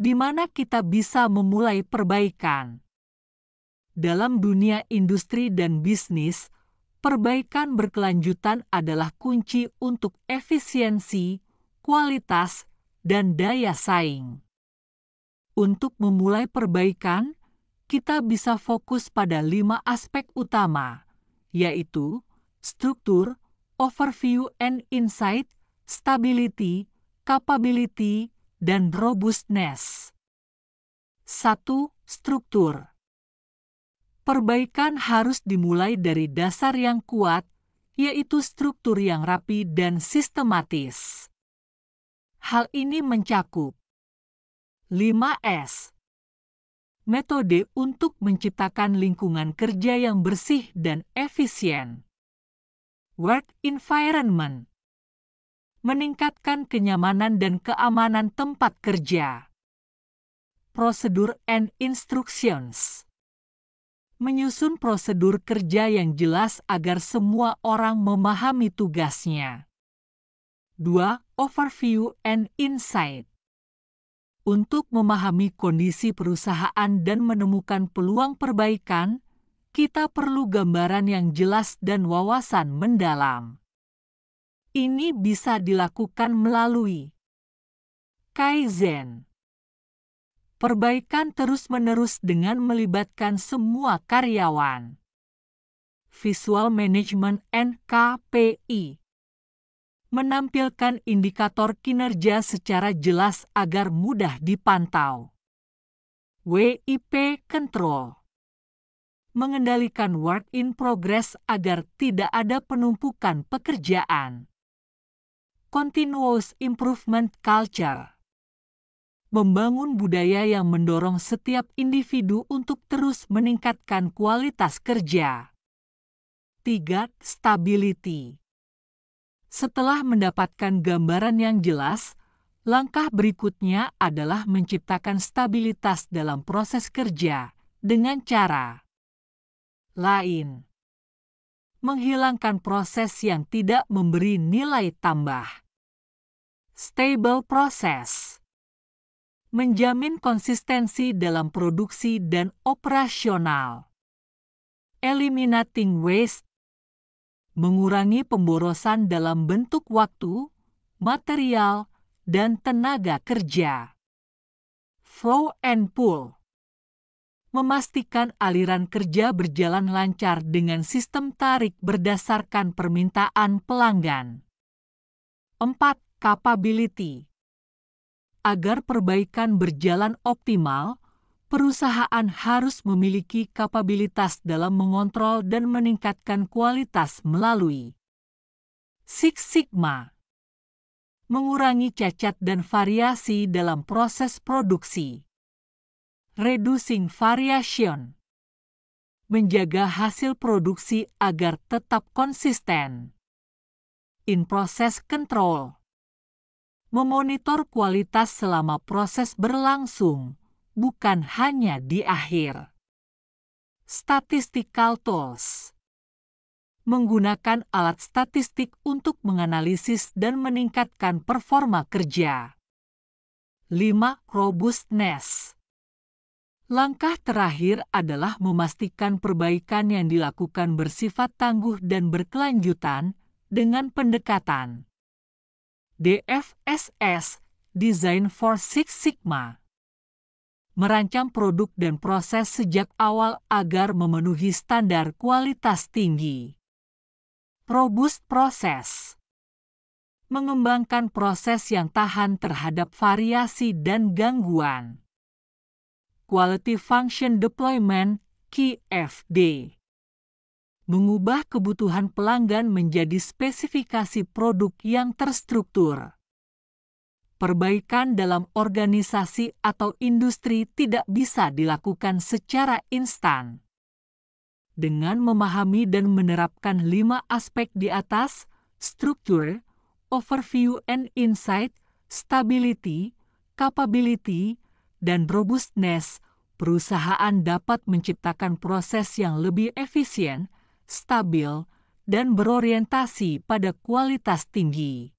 di mana kita bisa memulai perbaikan. Dalam dunia industri dan bisnis, perbaikan berkelanjutan adalah kunci untuk efisiensi, kualitas, dan daya saing. Untuk memulai perbaikan, kita bisa fokus pada 5 aspek utama, yaitu struktur, overview and insight, stability, capability, dan robustness. 1. Struktur. Perbaikan harus dimulai dari dasar yang kuat, yaitu struktur yang rapi dan sistematis. Hal ini mencakup 5S. Metode untuk menciptakan lingkungan kerja yang bersih dan efisien. Work environment. Meningkatkan kenyamanan dan keamanan tempat kerja. Prosedur and instructions. Menyusun prosedur kerja yang jelas agar semua orang memahami tugasnya. 2. Overview and insight. Untuk memahami kondisi perusahaan dan menemukan peluang perbaikan, kita perlu gambaran yang jelas dan wawasan mendalam. Ini bisa dilakukan melalui Kaizen. Perbaikan terus-menerus dengan melibatkan semua karyawan. Visual Management and KPI. Menampilkan indikator kinerja secara jelas agar mudah dipantau. WIP Control. Mengendalikan work in progress agar tidak ada penumpukan pekerjaan. Continuous Improvement Culture. Membangun budaya yang mendorong setiap individu untuk terus meningkatkan kualitas kerja. 3. Stability. Setelah mendapatkan gambaran yang jelas, langkah berikutnya adalah menciptakan stabilitas dalam proses kerja dengan cara lain. Menghilangkan proses yang tidak memberi nilai tambah. Stable process. Menjamin konsistensi dalam produksi dan operasional. Eliminating waste. Mengurangi pemborosan dalam bentuk waktu, material, dan tenaga kerja. Flow and pull. Memastikan aliran kerja berjalan lancar dengan sistem tarik berdasarkan permintaan pelanggan. 4. Capability. Agar perbaikan berjalan optimal, perusahaan harus memiliki kapabilitas dalam mengontrol dan meningkatkan kualitas melalui Six Sigma. Mengurangi cacat dan variasi dalam proses produksi. Reducing variation. Menjaga hasil produksi agar tetap konsisten. In-process control. Memonitor kualitas selama proses berlangsung, bukan hanya di akhir. Statistical tools. Menggunakan alat statistik untuk menganalisis dan meningkatkan performa kerja. 5. Robustness. Langkah terakhir adalah memastikan perbaikan yang dilakukan bersifat tangguh dan berkelanjutan dengan pendekatan DFSS, Design for Six Sigma. Merancang produk dan proses sejak awal agar memenuhi standar kualitas tinggi. Robust process. Mengembangkan proses yang tahan terhadap variasi dan gangguan. Quality Function Deployment, QFD. Mengubah kebutuhan pelanggan menjadi spesifikasi produk yang terstruktur. Perbaikan dalam organisasi atau industri tidak bisa dilakukan secara instan. Dengan memahami dan menerapkan 5 aspek di atas, struktur, overview and insight, stability, capability, dan robustness, perusahaan dapat menciptakan proses yang lebih efisien, stabil, dan berorientasi pada kualitas tinggi.